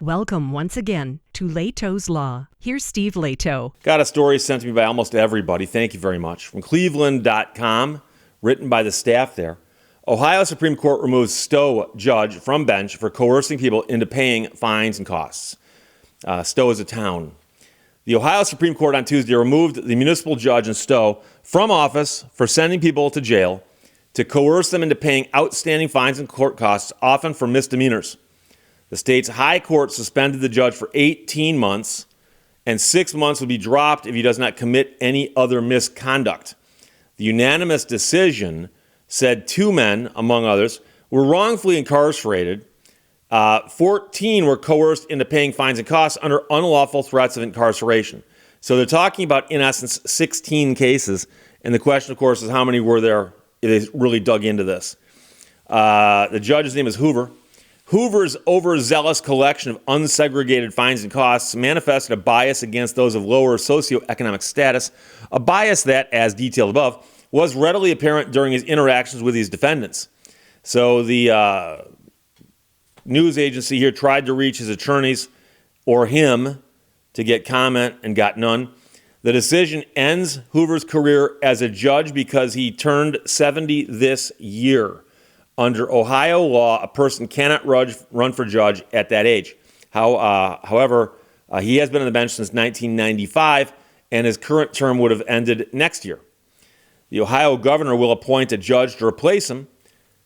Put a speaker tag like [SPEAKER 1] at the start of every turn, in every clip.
[SPEAKER 1] Welcome once again to Lehto's Law. Here's Steve Lehto.
[SPEAKER 2] Got a story sent to me by almost everybody. Thank you very much. From Cleveland.com, written by the staff there. Ohio Supreme Court removes Stowe judge from bench for coercing people into paying fines and costs. Stowe is a town. The Ohio Supreme Court on Tuesday removed the municipal judge in Stowe from office for sending people to jail to coerce them into paying outstanding fines and court costs, often for misdemeanors. The state's high court suspended the judge for 18 months, and 6 months would be dropped if he does not commit any other misconduct. The unanimous decision said 2 men, among others, were wrongfully incarcerated. 14 were coerced into paying fines and costs under unlawful threats of incarceration. So they're talking about, in essence, 16 cases. And the question, of course, is how many were there if they really dug into this. The judge's name is Hoover. Hoover's overzealous collection of unsegregated fines and costs manifested a bias against those of lower socioeconomic status, a bias that, as detailed above, was readily apparent during his interactions with these defendants. So the news agency here tried to reach his attorneys or him to get comment and got none. The decision ends Hoover's career as a judge because he turned 70 this year. Under Ohio law, a person cannot run for judge at that age. However, he has been on the bench since 1995, and his current term would have ended next year. The Ohio governor will appoint a judge to replace him.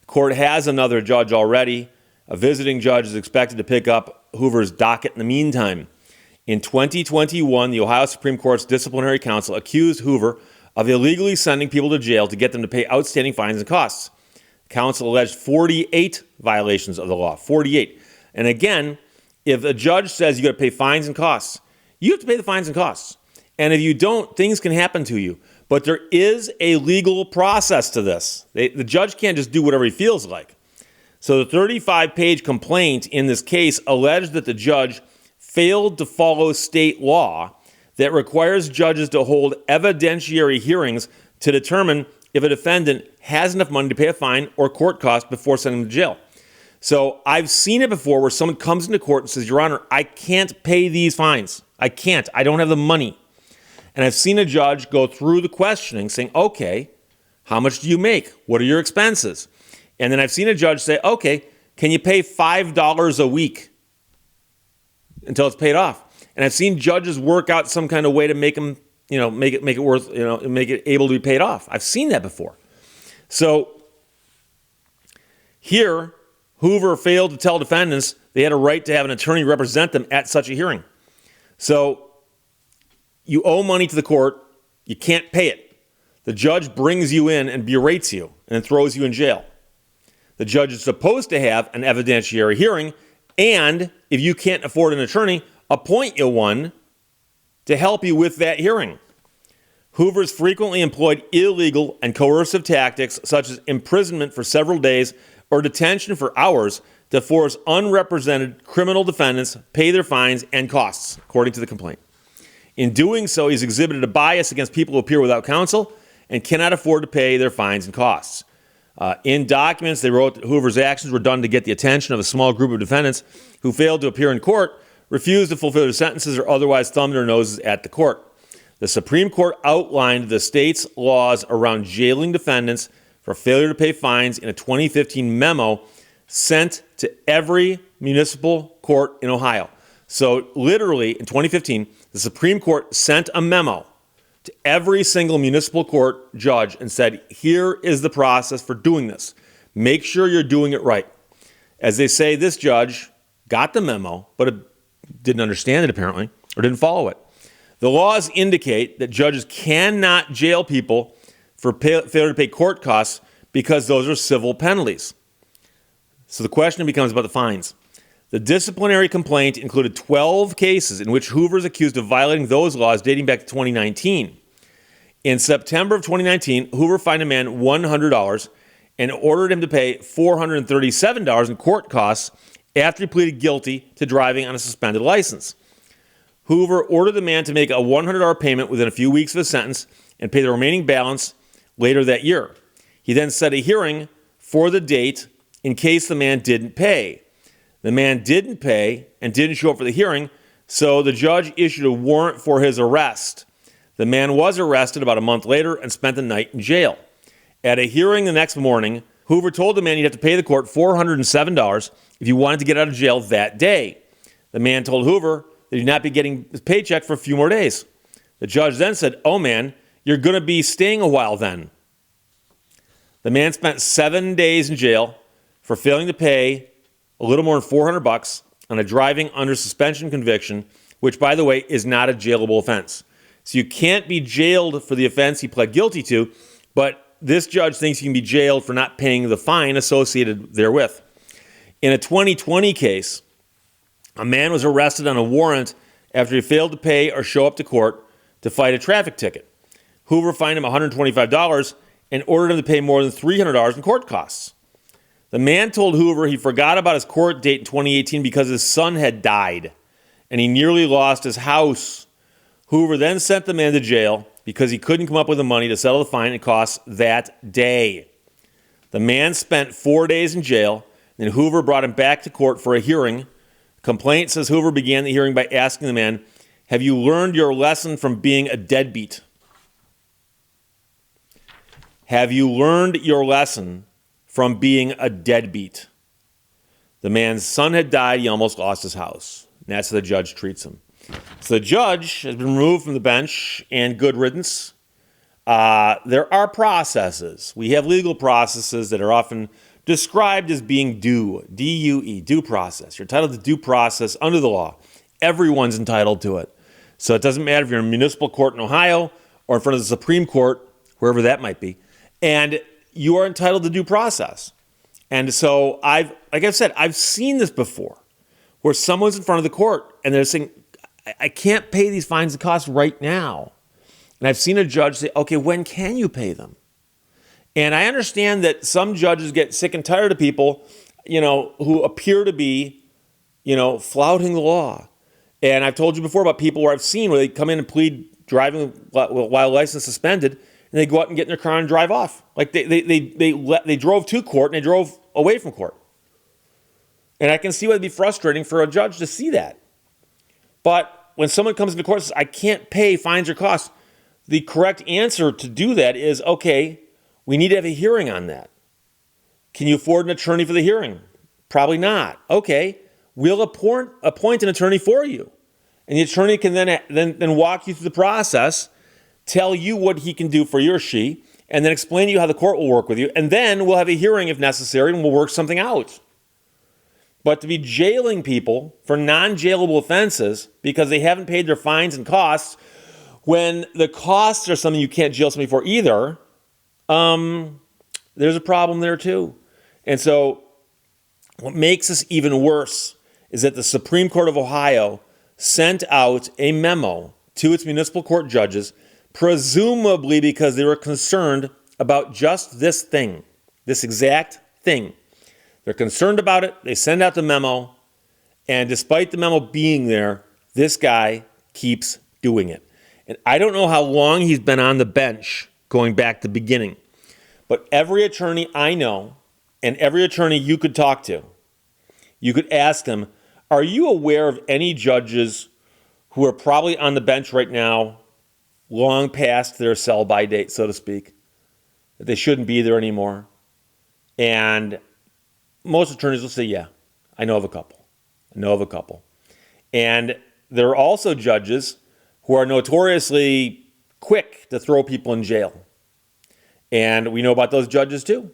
[SPEAKER 2] The court has another judge already. A visiting judge is expected to pick up Hoover's docket in the meantime. In 2021, the Ohio Supreme Court's Disciplinary Council accused Hoover of illegally sending people to jail to get them to pay outstanding fines and costs. Council alleged 48 violations of the law, 48. And again, if a judge says you got to pay fines and costs, you have to pay the fines and costs. And if you don't, things can happen to you. But there is a legal process to this. The judge can't just do whatever he feels like. So the 35-page complaint in this case alleged that the judge failed to follow state law that requires judges to hold evidentiary hearings to determine if a defendant has enough money to pay a fine or court cost before sending them to jail. So I've seen it before where someone comes into court and says, Your Honor, I can't pay these fines. I can't. I don't have the money. And I've seen a judge go through the questioning saying, okay, how much do you make? What are your expenses? And then I've seen a judge say, okay, can you pay $5 a week until it's paid off? And I've seen judges work out some kind of way to make them make it worth, make it able to be paid off. I've seen that before. So here, Hoover failed to tell defendants they had a right to have an attorney represent them at such a hearing. So you owe money to the court, you can't pay it. The judge brings you in and berates you and then throws you in jail. The judge is supposed to have an evidentiary hearing, and if you can't afford an attorney, appoint you one to help you with that hearing. Hoover's frequently employed illegal and coercive tactics such as imprisonment for several days or detention for hours to force unrepresented criminal defendants pay their fines and costs, according to the complaint. In doing so, he's exhibited a bias against people who appear without counsel and cannot afford to pay their fines and costs. In documents, they wrote that Hoover's actions were done to get the attention of a small group of defendants who failed to appear in court, refused to fulfill their sentences, or otherwise thumbed their noses at the court. The Supreme Court outlined the state's laws around jailing defendants for failure to pay fines in a 2015 memo sent to every municipal court in Ohio. So literally, in 2015, the Supreme Court sent a memo to every single municipal court judge and said, here is the process for doing this. Make sure you're doing it right. As they say, this judge got the memo, but didn't understand it apparently, or didn't follow it. The laws indicate that judges cannot jail people for failure to pay court costs because those are civil penalties. So the question becomes about the fines. The disciplinary complaint included 12 cases in which Hoover is accused of violating those laws dating back to 2019. In September of 2019, Hoover fined a man $100 and ordered him to pay $437 in court costs after he pleaded guilty to driving on a suspended license. Hoover ordered the man to make a $100 payment within a few weeks of his sentence and pay the remaining balance later that year. He then set a hearing for the date in case the man didn't pay. The man didn't pay and didn't show up for the hearing, so the judge issued a warrant for his arrest. The man was arrested about a month later and spent the night in jail. At a hearing the next morning, Hoover told the man he'd have to pay the court $407 if he wanted to get out of jail that day. The man told Hoover that he'd not be getting his paycheck for a few more days. The judge then said, "Oh man, you're going to be staying a while then." The man spent 7 days in jail for failing to pay a little more than $400 on a driving under suspension conviction, which, by the way, is not a jailable offense. So you can't be jailed for the offense he pled guilty to, but this judge thinks he can be jailed for not paying the fine associated therewith. In a 2020 case, a man was arrested on a warrant after he failed to pay or show up to court to fight a traffic ticket. Hoover fined him $125 and ordered him to pay more than $300 in court costs. The man told Hoover he forgot about his court date in 2018 because his son had died, and he nearly lost his house. Hoover then sent the man to jail because he couldn't come up with the money to settle the fine and costs that day. The man spent 4 days in jail, and Hoover brought him back to court for a hearing. Complaint says Hoover began the hearing by asking the man, "Have you learned your lesson from being a deadbeat?" Have you learned your lesson from being a deadbeat? The man's son had died. He almost lost his house. And that's how the judge treats him. So the judge has been removed from the bench, and good riddance. There are processes. We have legal processes that are often described as being due, D-U-E, due process. You're entitled to due process under the law. Everyone's entitled to it. So it doesn't matter if you're in a municipal court in Ohio or in front of the Supreme Court, wherever that might be. And you are entitled to due process. And so like I've said, I've seen this before, where someone's in front of the court and they're saying, I can't pay these fines and costs right now. And I've seen a judge say, okay, when can you pay them? And I understand that some judges get sick and tired of people, who appear to be, flouting the law. And I've told you before about people where I've seen where they come in and plead driving while license suspended, and they go out and get in their car and drive off. Like they drove to court and they drove away from court. And I can see why it'd be frustrating for a judge to see that. But when someone comes into court and says, I can't pay fines or costs, the correct answer to do that is, okay, we need to have a hearing on that. Can you afford an attorney for the hearing? Probably not. Okay, we'll appoint an attorney for you. And the attorney can then walk you through the process, tell you what he can do for you or she, and then explain to you how the court will work with you. And then we'll have a hearing if necessary, and we'll work something out. But to be jailing people for non-jailable offenses because they haven't paid their fines and costs, when the costs are something you can't jail somebody for either, there's a problem there too. And so what makes this even worse is that the Supreme Court of Ohio sent out a memo to its municipal court judges, presumably because they were concerned about just this thing, this exact thing. They're concerned about it. They send out the memo. And despite the memo being there, this guy keeps doing it. And I don't know how long he's been on the bench going back to the beginning. But every attorney I know and every attorney you could talk to, you could ask them, are you aware of any judges who are probably on the bench right now long past their sell-by date, so to speak, that they shouldn't be there anymore? And most attorneys will say, yeah, I know of a couple. And there are also judges who are notoriously quick to throw people in jail. And we know about those judges too.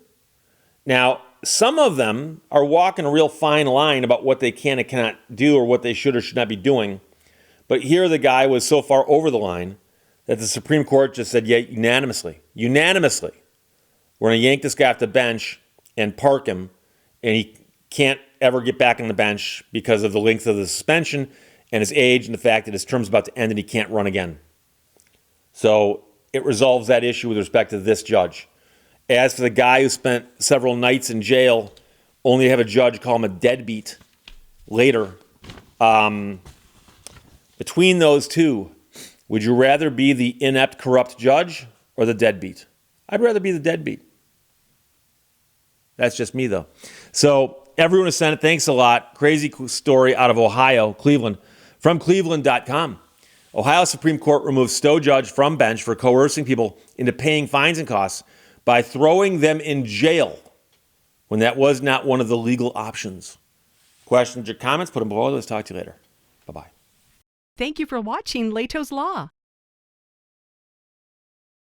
[SPEAKER 2] Now, some of them are walking a real fine line about what they can and cannot do or what they should or should not be doing. But here the guy was so far over the line that the Supreme Court just said, yeah, unanimously, we're going to yank this guy off the bench and park him, and he can't ever get back on the bench because of the length of the suspension and his age and the fact that his term's about to end and he can't run again. So it resolves that issue with respect to this judge. As for the guy who spent several nights in jail, only have a judge call him a deadbeat later. Between those two, would you rather be the inept, corrupt judge or the deadbeat? I'd rather be the deadbeat. That's just me, though. So everyone who sent it, thanks a lot. Crazy story out of Ohio, Cleveland, from Cleveland.com. Ohio Supreme Court removes Stowe judge from bench for coercing people into paying fines and costs by throwing them in jail when that was not one of the legal options. Questions or comments, put them below. Let's talk to you later. Bye-bye.
[SPEAKER 1] Thank you for watching Lehto's Law.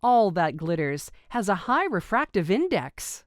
[SPEAKER 1] All that glitters has a high refractive index.